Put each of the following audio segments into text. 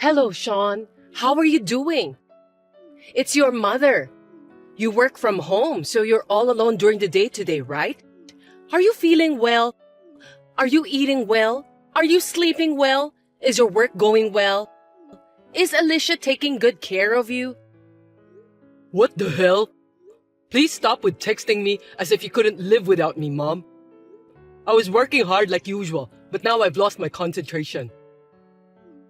Hello, Sean. How are you doing? It's your mother. You work from home, so you're all alone during the day today, right? Are you feeling well? Are you eating well? Are you sleeping well? Is your work going well? Is Alicia taking good care of you? What the hell? Please stop with texting me as if you couldn't live without me, Mom. I was working hard like usual, but now I've lost my concentration.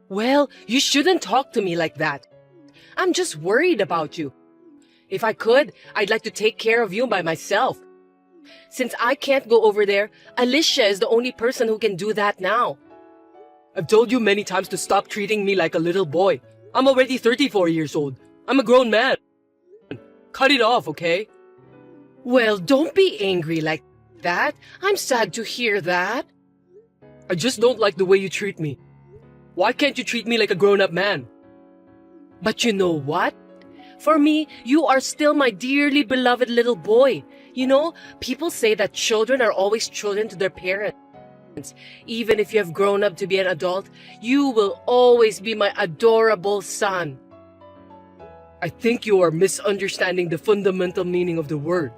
Well, you shouldn't talk to me like that. I'm just worried about you. If I could, I'd like to take care of you by myself. Since I can't go over there, Alicia is the only person who can do that now. I've told you many times to stop treating me like a little boy. I'm already 34 years old. I'm a grown man. Cut it off, okay? Well, don't be angry like that. I'm sad to hear that. I just don't like the way you treat me. Why can't you treat me like a grown-up man? But you know what? For me, you are still my dearly beloved little boy. You know, people say that children are always children to their parents. Even if you have grown up to be an adult, you will always be my adorable son. I think you are misunderstanding the fundamental meaning of the word.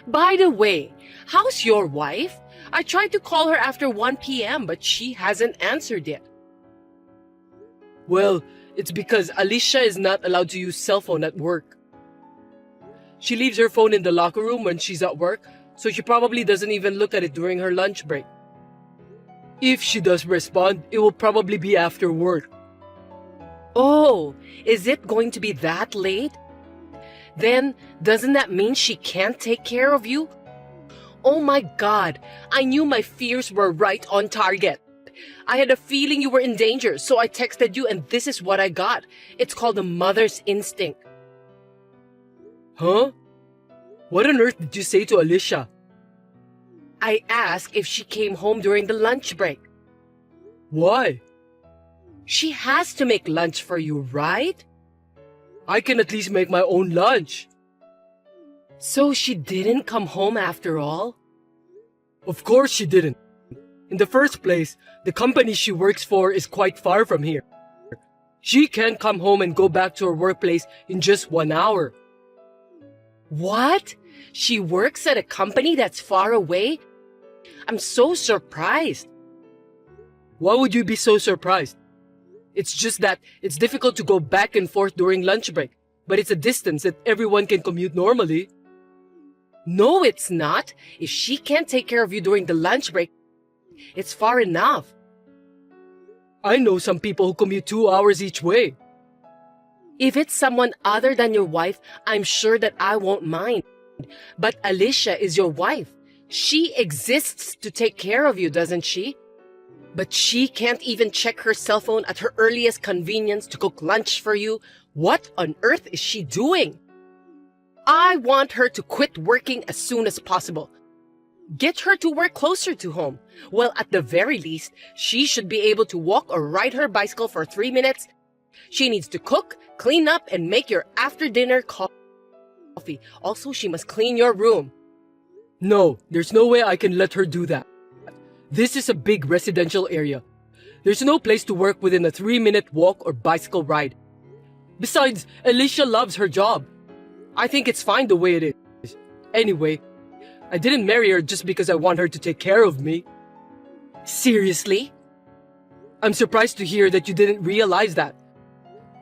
By the way, how's your wife? I tried to call her after 1 p.m., but she hasn't answered yet. Well, it's because Alicia is not allowed to use cell phone at work. She leaves her phone in the locker room when she's at work, so she probably doesn't even look at it during her lunch break. If she does respond, it will probably be after work. Oh, is it going to be that late? Then, doesn't that mean she can't take care of you? Oh my God, I knew my fears were right on target. I had a feeling you were in danger, so I texted you and this is what I got. It's called a mother's instinct. Huh? What on earth did you say to Alicia? I asked if she came home during the lunch break. Why? She has to make lunch for you, right? I can at least make my own lunch. So she didn't come home after all? Of course she didn't. In the first place, the company she works for is quite far from here. She can't come home and go back to her workplace in just 1 hour. What? She works at a company that's far away? I'm so surprised. Why would you be so surprised? It's just that it's difficult to go back and forth during lunch break, but it's a distance that everyone can commute normally. No, it's not. If she can't take care of you during the lunch break, it's far enough. I know some people who commute 2 hours each way. If it's someone other than your wife, I'm sure that I won't mind. But Alicia is your wife. She exists to take care of you, doesn't she? But she can't even check her cell phone at her earliest convenience to cook lunch for you. What on earth is she doing? I want her to quit working as soon as possible. Get her to work closer to home. Well, at the very least, she should be able to walk or ride her bicycle for 3 minutes. She needs to cook, clean up, and make your after-dinner coffee. Also, she must clean your room. No, there's no way I can let her do that. This is a big residential area. There's no place to work within a 3-minute walk or bicycle ride. Besides, Alicia loves her job. I think it's fine the way it is. Anyway, I didn't marry her just because I want her to take care of me. Seriously? I'm surprised to hear that you didn't realize that.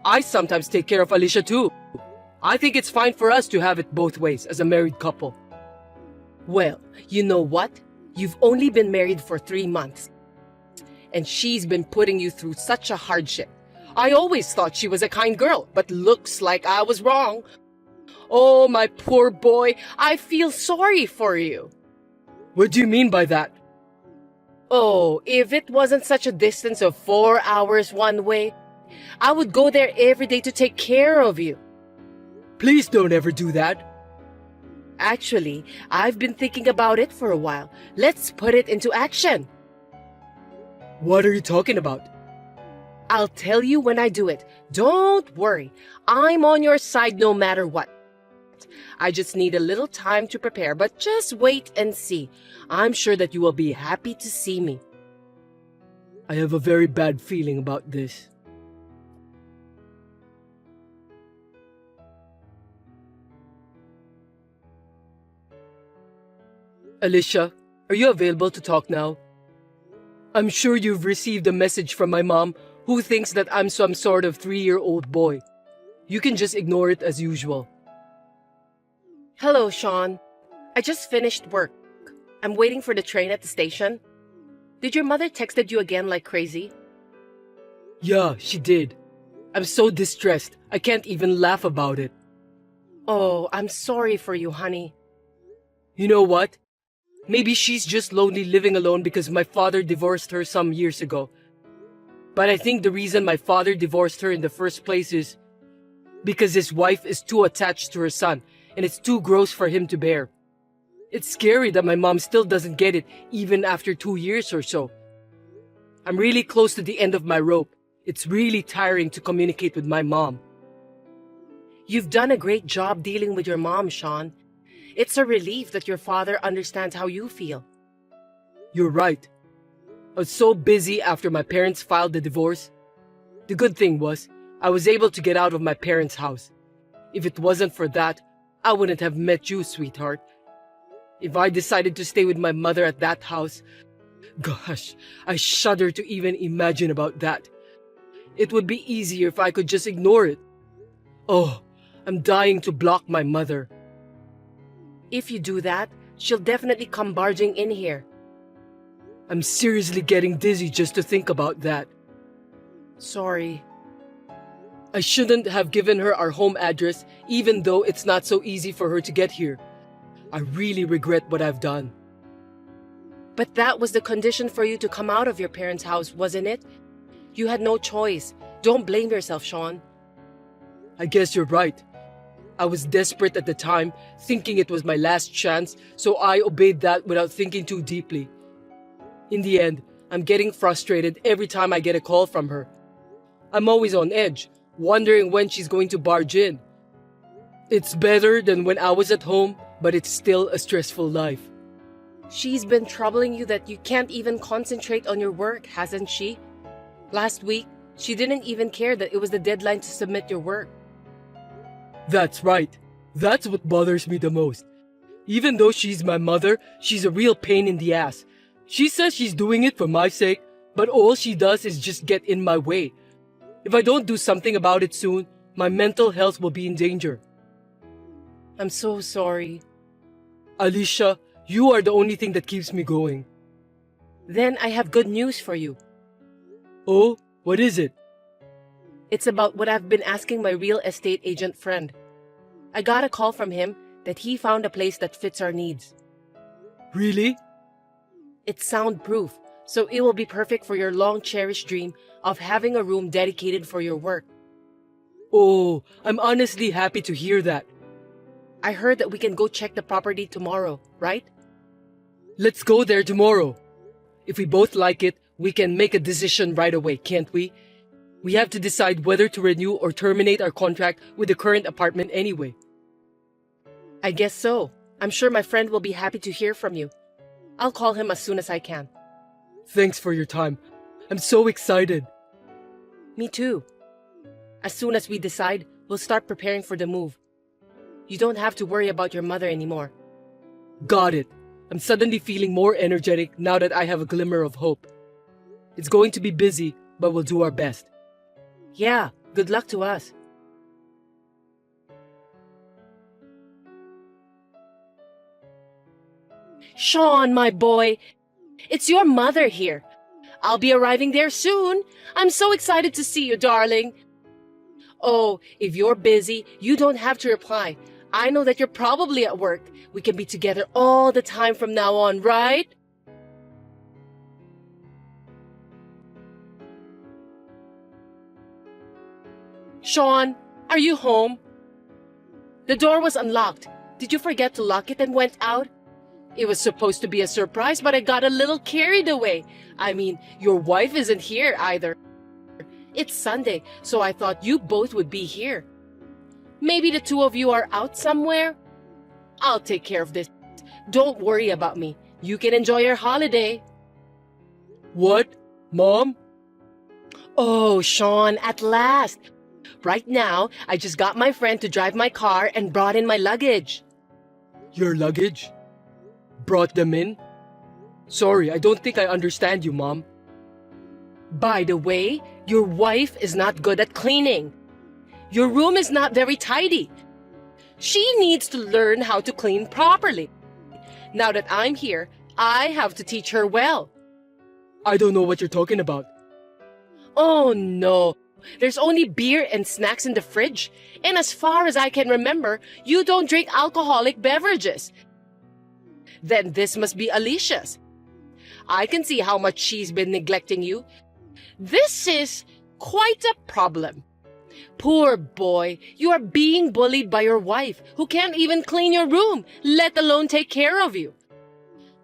I sometimes take care of Alicia too. I think it's fine for us to have it both ways as a married couple. Well, you know what? You've only been married for 3 months. And she's been putting you through such a hardship. I always thought she was a kind girl, but looks like I was wrong. Oh, my poor boy, I feel sorry for you. What do you mean by that? Oh, if it wasn't such a distance of 4 hours one way, I would go there every day to take care of you. Please don't ever do that. Actually, I've been thinking about it for a while. Let's put it into action. What are you talking about? I'll tell you when I do it. Don't worry. I'm on your side no matter what. I just need a little time to prepare, but just wait and see. I'm sure that you will be happy to see me. I have a very bad feeling about this. Alicia, are you available to talk now? I'm sure you've received a message from my mom who thinks that I'm some sort of 3-year-old boy. You can just ignore it as usual. Hello, Sean. I just finished work. I'm waiting for the train at the station. Did your mother texted you again like crazy? Yeah, she did. I'm so distressed, I can't even laugh about it. Oh, I'm sorry for you, honey. You know what? Maybe she's just lonely living alone because my father divorced her some years ago. But I think the reason my father divorced her in the first place is because his wife is too attached to her son and it's too gross for him to bear. It's scary that my mom still doesn't get it even after 2 years or so. I'm really close to the end of my rope. It's really tiring to communicate with my mom. You've done a great job dealing with your mom, Sean. It's a relief that your father understands how you feel. You're right. I was so busy after my parents filed the divorce. The good thing was, I was able to get out of my parents' house. If it wasn't for that, I wouldn't have met you, sweetheart. If I decided to stay with my mother at that house, gosh, I shudder to even imagine about that. It would be easier if I could just ignore it. Oh, I'm dying to block my mother. If you do that, she'll definitely come barging in here. I'm seriously getting dizzy just to think about that. Sorry. I shouldn't have given her our home address, even though it's not so easy for her to get here. I really regret what I've done. But that was the condition for you to come out of your parents' house, wasn't it? You had no choice. Don't blame yourself, Sean. I guess you're right. I was desperate at the time, thinking it was my last chance, so I obeyed that without thinking too deeply. In the end, I'm getting frustrated every time I get a call from her. I'm always on edge, wondering when she's going to barge in. It's better than when I was at home, but it's still a stressful life. She's been troubling you that you can't even concentrate on your work, hasn't she? Last week, she didn't even care that it was the deadline to submit your work. That's right. That's what bothers me the most. Even though she's my mother, she's a real pain in the ass. She says she's doing it for my sake, but all she does is just get in my way. If I don't do something about it soon, my mental health will be in danger. I'm so sorry. Alicia, you are the only thing that keeps me going. Then I have good news for you. Oh, what is it? It's about what I've been asking my real estate agent friend. I got a call from him that he found a place that fits our needs. Really? It's soundproof, so it will be perfect for your long-cherished dream of having a room dedicated for your work. Oh, I'm honestly happy to hear that. I heard that we can go check the property tomorrow, right? Let's go there tomorrow. If we both like it, we can make a decision right away, can't we? We have to decide whether to renew or terminate our contract with the current apartment anyway. I guess so. I'm sure my friend will be happy to hear from you. I'll call him as soon as I can. Thanks for your time. I'm so excited. Me too. As soon as we decide, we'll start preparing for the move. You don't have to worry about your mother anymore. Got it. I'm suddenly feeling more energetic now that I have a glimmer of hope. It's going to be busy, but we'll do our best. Yeah, good luck to us. Sean, my boy, it's your mother here. I'll be arriving there soon. I'm so excited to see you, darling. Oh, if you're busy, you don't have to reply. I know that you're probably at work. We can be together all the time from now on, right? Sean, are you home? The door was unlocked. Did you forget to lock it and went out? It was supposed to be a surprise, but I got a little carried away. I mean, your wife isn't here either. It's Sunday, so I thought you both would be here. Maybe the two of you are out somewhere? I'll take care of this. Don't worry about me. You can enjoy your holiday. What? Mom? Oh, Sean, at last. Right now, I just got my friend to drive my car and brought in my luggage. Your luggage? brought them in? Sorry, I don't think I understand you, Mom. By the way, your wife is not good at cleaning. Your room is not very tidy. She needs to learn how to clean properly. Now that I'm here, I have to teach her well. I don't know what you're talking about. Oh no, there's only beer and snacks in the fridge. And as far as I can remember, you don't drink alcoholic beverages. Then this must be Alicia's. I can see how much she's been neglecting you. This is quite a problem. Poor boy, you are being bullied by your wife, who can't even clean your room, let alone take care of you.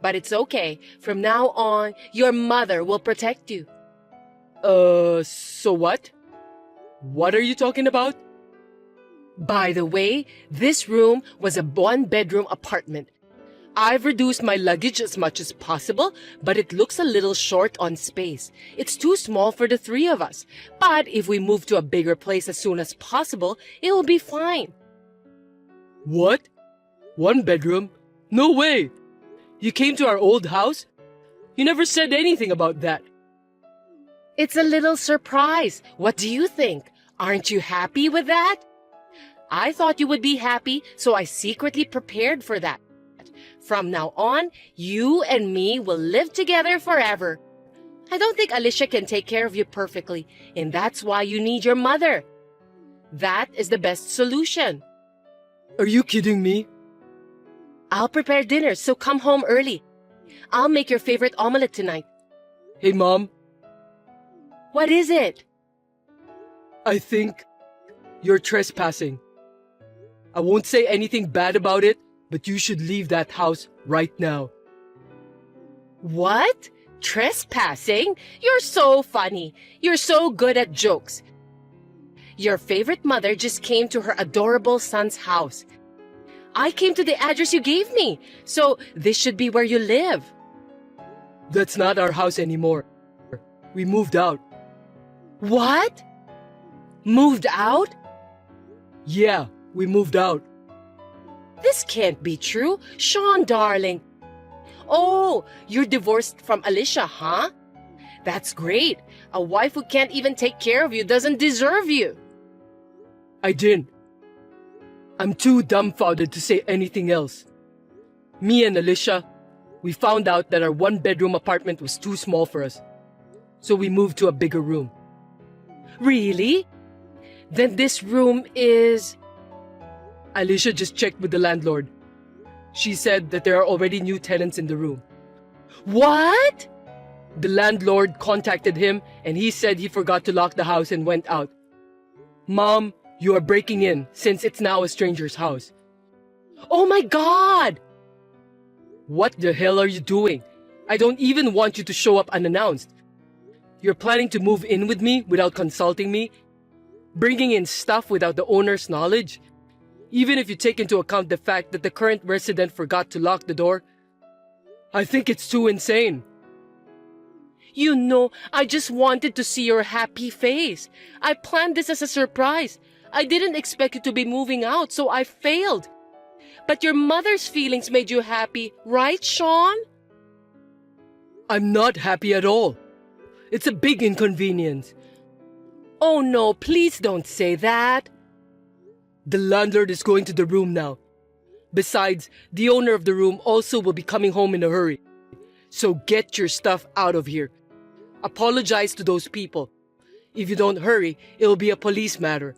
But it's okay. From now on, your mother will protect you. So what? What are you talking about? By the way, this room was a one-bedroom apartment. I've reduced my luggage as much as possible, but it looks a little short on space. It's too small for the three of us. But if we move to a bigger place as soon as possible, it will be fine. What? One bedroom? No way! You came to our old house? You never said anything about that. It's a little surprise. What do you think? Aren't you happy with that? I thought you would be happy, so I secretly prepared for that. From now on, you and me will live together forever. I don't think Alicia can take care of you perfectly, and that's why you need your mother. That is the best solution. Are you kidding me? I'll prepare dinner, so come home early. I'll make your favorite omelette tonight. Hey, Mom. What is it? I think you're trespassing. I won't say anything bad about it, but you should leave that house right now. What? Trespassing? You're so funny. You're so good at jokes. Your favorite mother just came to her adorable son's house. I came to the address you gave me, so this should be where you live. That's not our house anymore. We moved out. What? Moved out? Yeah, we moved out. This can't be true. Sean, darling. Oh, you're divorced from Alicia, huh? That's great. A wife who can't even take care of you doesn't deserve you. I didn't. I'm too dumbfounded to say anything else. Me and Alicia, we found out that our one-bedroom apartment was too small for us. So we moved to a bigger room. Really? Then this room is... Alicia just checked with the landlord. She said that there are already new tenants in the room. What? The landlord contacted him and he said he forgot to lock the house and went out. Mom, you are breaking in since it's now a stranger's house. Oh my God! What the hell are you doing? I don't even want you to show up unannounced. You're planning to move in with me without consulting me? Bringing in stuff without the owner's knowledge? Even if you take into account the fact that the current resident forgot to lock the door? I think it's too insane. You know, I just wanted to see your happy face. I planned this as a surprise. I didn't expect you to be moving out, so I failed. But your mother's feelings made you happy, right, Sean? I'm not happy at all. It's a big inconvenience. Oh no, please don't say that. The landlord is going to the room now. Besides, the owner of the room also will be coming home in a hurry. So get your stuff out of here. Apologize to those people. If you don't hurry, it'll be a police matter.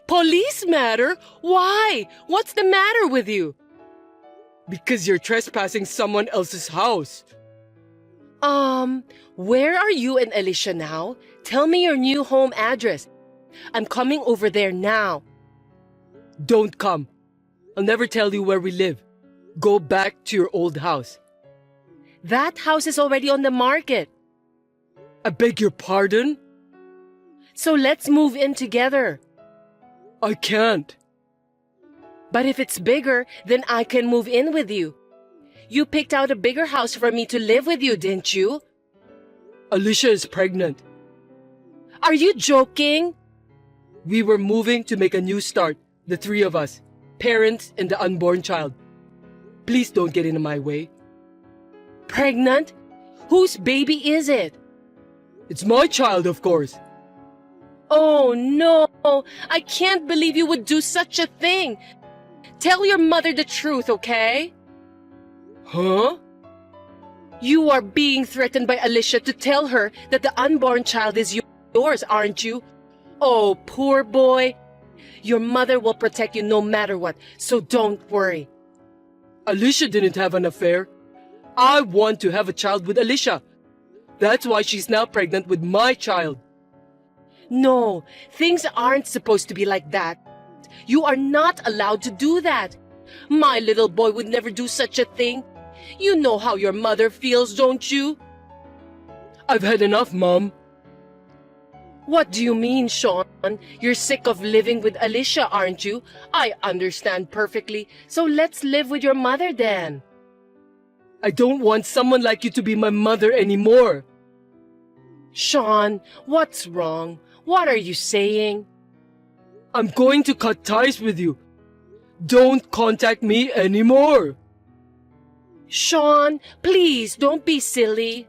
Police matter? Why? What's the matter with you? Because you're trespassing someone else's house. Where are you and Alicia now? Tell me your new home address. I'm coming over there now. Don't come. I'll never tell you where we live. Go back to your old house. That house is already on the market. I beg your pardon? So let's move in together. I can't. But if it's bigger, then I can move in with you. You picked out a bigger house for me to live with you, didn't you? Alicia is pregnant. Are you joking? We were moving to make a new start, the three of us, parents and the unborn child. Please don't get in my way. Pregnant? Whose baby is it? It's my child, of course. Oh no, I can't believe you would do such a thing. Tell your mother the truth, okay? Huh? You are being threatened by Alicia to tell her that the unborn child is yours, aren't you? Oh, poor boy. Your mother will protect you no matter what, so don't worry. Alicia didn't have an affair. I want to have a child with Alicia. That's why she's now pregnant with my child. No, things aren't supposed to be like that. You are not allowed to do that. My little boy would never do such a thing. You know how your mother feels, don't you? I've had enough, Mom. What do you mean, Sean? You're sick of living with Alicia, aren't you? I understand perfectly, so let's live with your mother then. I don't want someone like you to be my mother anymore. Sean, what's wrong? What are you saying? I'm going to cut ties with you. Don't contact me anymore. Sean, please don't be silly.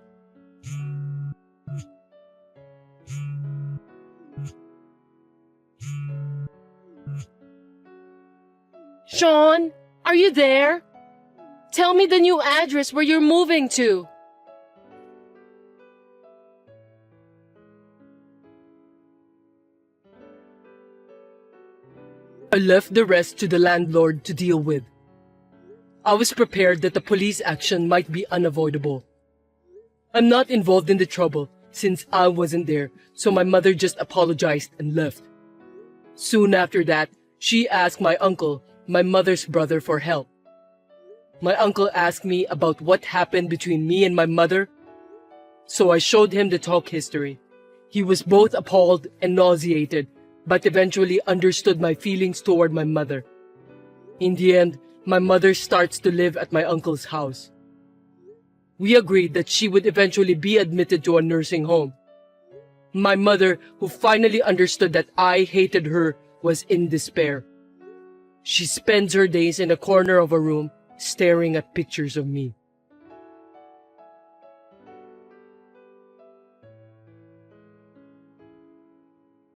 Sean, are you there? Tell me the new address where you're moving to. I left the rest to the landlord to deal with. I was prepared that the police action might be unavoidable. I'm not involved in the trouble since I wasn't there, so my mother just apologized and left. Soon after that, she asked my uncle, my mother's brother, for help. My uncle asked me about what happened between me and my mother, so I showed him the talk history. He was both appalled and nauseated, but eventually understood my feelings toward my mother. In the end, my mother starts to live at my uncle's house. We agreed that she would eventually be admitted to a nursing home. My mother, who finally understood that I hated her, was in despair. She spends her days in a corner of a room, staring at pictures of me.